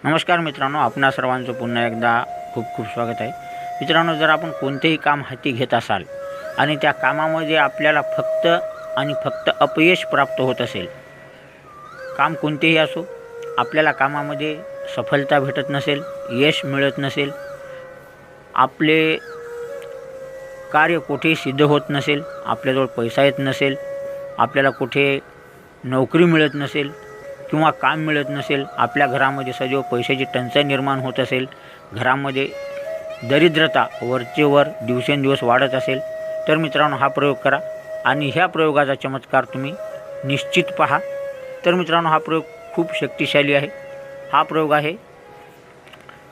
नमस्कार मित्रांनो, आपणा सर्वांचं पुन्हा एकदा खूप खूप स्वागत आहे। मित्रांनो, जर आपण कोणतेही काम हाती घेत असाल आणि त्या कामामध्ये आपल्याला फक्त आणि फक्त अपयश प्राप्त होत असेल, काम कोणतेही असो, आपल्याला कामामध्ये सफलता भेटत नसेल, यश मिळत नसेल, आपले कार्य कुठे सिद्ध होत नसेल, आपल्याजवळ पैसा येत नसेल, आपल्याला कुठे नोकरी मिळत नसेल किंवा काम मिळत नसेल, आपल्या घरामध्ये सदैव पैशाची टंचाई निर्माण होत असेल, घरामध्ये दरिद्रता वरचेवर दिवसेंदिवस वाढत असेल, तर मित्रांनो हा प्रयोग करा आणि ह्या प्रयोगाचा चमत्कार तुम्ही निश्चित पहा। तर मित्रांनो, हा प्रयोग खूप शक्तिशाली आहे। हा प्रयोग आहे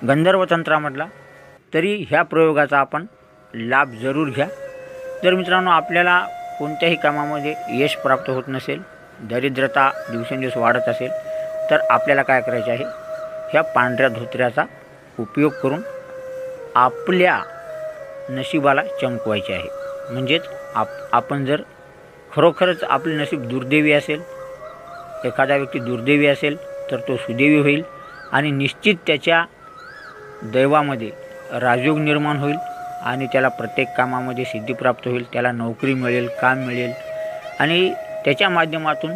गंधर्व तंत्रामधला, तरी ह्या प्रयोगाचा आपण लाभ जरूर घ्या। तर मित्रांनो, आपल्याला कोणत्याही कामामध्ये यश प्राप्त होत नसेल, दरिद्रता दिवसेंदिवस वाढत असेल, तर आपल्याला काय करायचे आहे, ह्या पांढऱ्या धोत्र्याचा उपयोग करून आपल्या नशिबाला चमकवायचे आहे। म्हणजेच आपण जर खरोखरच आपले नशीब दुर्दैवी असेल, एखादा व्यक्ती दुर्दैवी असेल, तर तो सुदैवी होईल आणि निश्चित त्याच्या दैवामध्ये राजयोग निर्माण होईल आणि त्याला प्रत्येक कामामध्ये सिद्धी प्राप्त होईल, त्याला नोकरी मिळेल, काम मिळेल आणि त्याच्या माध्यमातून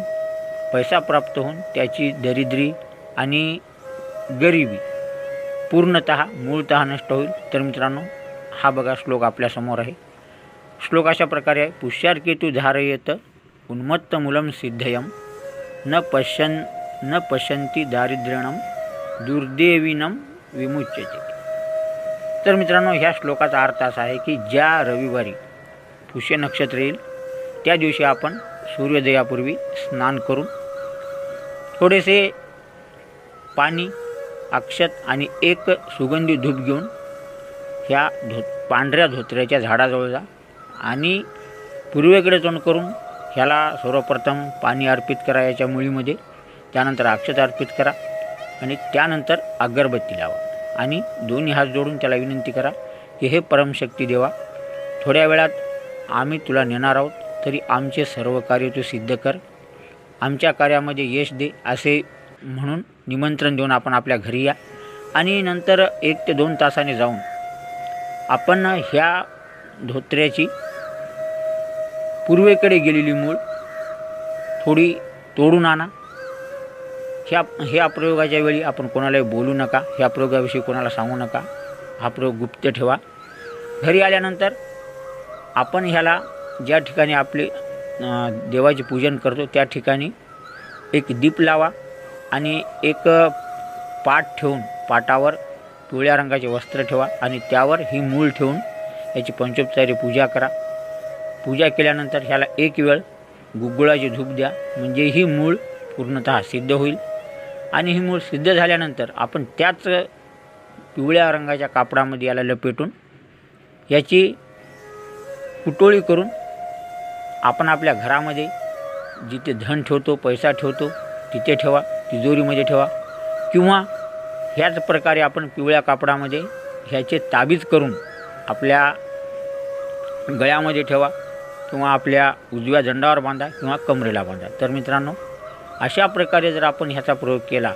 पैसा प्राप्त होऊन त्याची दरिद्री आणि गरिबी पूर्णतः मूळतः नष्ट होईल। तर मित्रांनो, हा बघा श्लोक आपल्यासमोर आहे। श्लोक अशा प्रकारे आहे, पुष्यार्केतु धारयेत उन्मत्तमूलं सिद्धयं न पश्यन्ति दारिद्र्यणं दुर्दैविनं विमुच्यते। तर मित्रांनो, ह्या श्लोकाचा अर्थ असा आहे की ज्या रविवारी पुष्य नक्षत्र येईल त्या दिवशी आपण सूर्योदयापूर्वी स्नान करून थोडेसे पाणी, अक्षत आणि एक सुगंधी धूप घेऊन ह्या पांढऱ्या धोत्र्याच्या झाडाजवळ जा आणि पूर्वेकडे तोंड करून ह्याला सर्वप्रथम पाणी अर्पित करा याच्या मुळीमध्ये, त्यानंतर अक्षत अर्पित करा आणि त्यानंतर अगरबत्ती लावा आणि दोन्ही हात जोडून त्याला विनंती करा की हे परमशक्ती देवा, थोड्या वेळात आम्ही तुला नेणार आहोत, तरी आमचे सर्व कार्य तू सिद्ध कर, आमच्या कार्यामध्ये यश दे, असे म्हणून निमंत्रण देऊन आपण आपल्या घरी या आणि नंतर 1 ते 2 तासाने जाऊन आपण ह्या धोत्र्याची पूर्वेकडे गेलेली मूळ थोडी तोडून आणा। ह्या प्रयोगाच्या वेळी आपण कोणालाही बोलू नका, ह्या प्रयोगाविषयी कोणाला सांगू नका, हा प्रयोग गुप्त ठेवा। घरी आल्यानंतर आपण ह्याला ज्या ठिकाणी आपले देवाचे पूजन करतो त्या ठिकाणी एक दीप लावा आणि एक पाट ठेवून पाटावर पिवळ्या रंगाचे वस्त्र ठेवा आणि त्यावर ही मूळ ठेवून याची पंचोपचारी पूजा करा। पूजा केल्यानंतर ह्याला 1 वेळ गुग्गुळाचे धूप द्या, म्हणजे ही मूळ पूर्णतः सिद्ध होईल आणि ही मूळ सिद्ध झाल्यानंतर आपण त्याच पिवळ्या रंगाच्या कापडामध्ये याला लपेटून याची कुटोळी करून आपण आपल्या घरामध्ये जिथे धन ठेवतो, पैसा ठेवतो तिथे ठेवा, तिजोरीमध्ये ठेवा किंवा ह्याच प्रकारे आपण पिवळ्या कापडामध्ये ह्याचे ताबीज करून आपल्या गळ्यामध्ये ठेवा किंवा आपल्या उजव्या दंडावर बांधा किंवा कमरेला बांधा। तर मित्रांनो, अशा प्रकारे जर आपण ह्याचा प्रयोग केला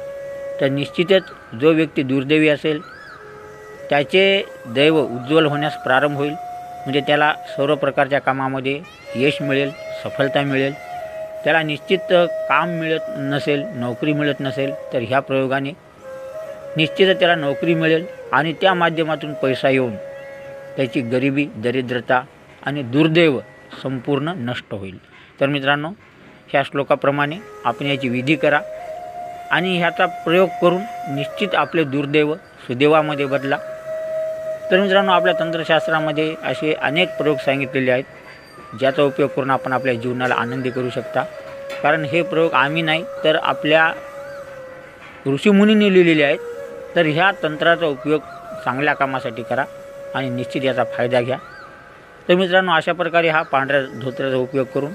तर निश्चितच जो व्यक्ती दुर्दैवी असेल त्याचे दैव उज्ज्वल होण्यास प्रारंभ होईल, म्हणजे त्याला सर्व प्रकारच्या कामामध्ये यश मिळेल, सफलता मिळेल। त्याला निश्चित काम मिळत नसेल, नोकरी मिळत नसेल, तर ह्या प्रयोगाने निश्चितच त्याला नोकरी मिळेल आणि त्या माध्यमातून पैसा येऊन त्याची गरिबी, दरिद्रता आणि दुर्दैव संपूर्ण नष्ट होईल। तर मित्रांनो, ह्या श्लोकाप्रमाणे आपण याची विधी करा आणि ह्याचा प्रयोग करून निश्चित आपले दुर्दैव सुदैवामध्ये बदला। तर मित्रांनो, आपल्या तंत्रशास्त्रामध्ये असे अनेक प्रयोग सांगितलेले आहेत ज्याचा उपयोग करून आपण आपल्या जीवनाला आनंदी करू शकता। कारण हे प्रयोग आम्ही नाही तर आपल्या ऋषीमुनींनी लिहिलेले आहेत। तर ह्या तंत्राचा उपयोग चांगल्या कामासाठी करा आणि निश्चित याचा फायदा घ्या। तर मित्रांनो, अशा प्रकारे हा पांढऱ्या धोत्र्याचा उपयोग करून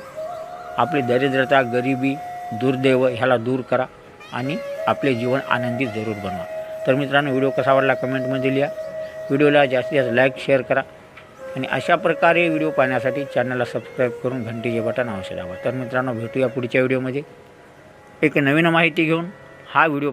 आपली दरिद्रता, गरिबी, दुर्दैव ह्याला दूर करा आणि आपले जीवन आनंदी जरूर बनवा। तर मित्रांनो, व्हिडिओ कसा वाटला कमेंटमध्ये लिहा, व्हिडिओला जास्तीत जास्त लाईक शेअर करा आणि अशा प्रकारे व्हिडिओ पाहण्यासाठी चॅनलला सबस्क्राईब करून घंटीचे बटन अवश्य दाबा। तर मित्रांनो, भेटूया पुढच्या व्हिडिओमध्ये एक नवीन माहिती घेऊन। हा व्हिडिओ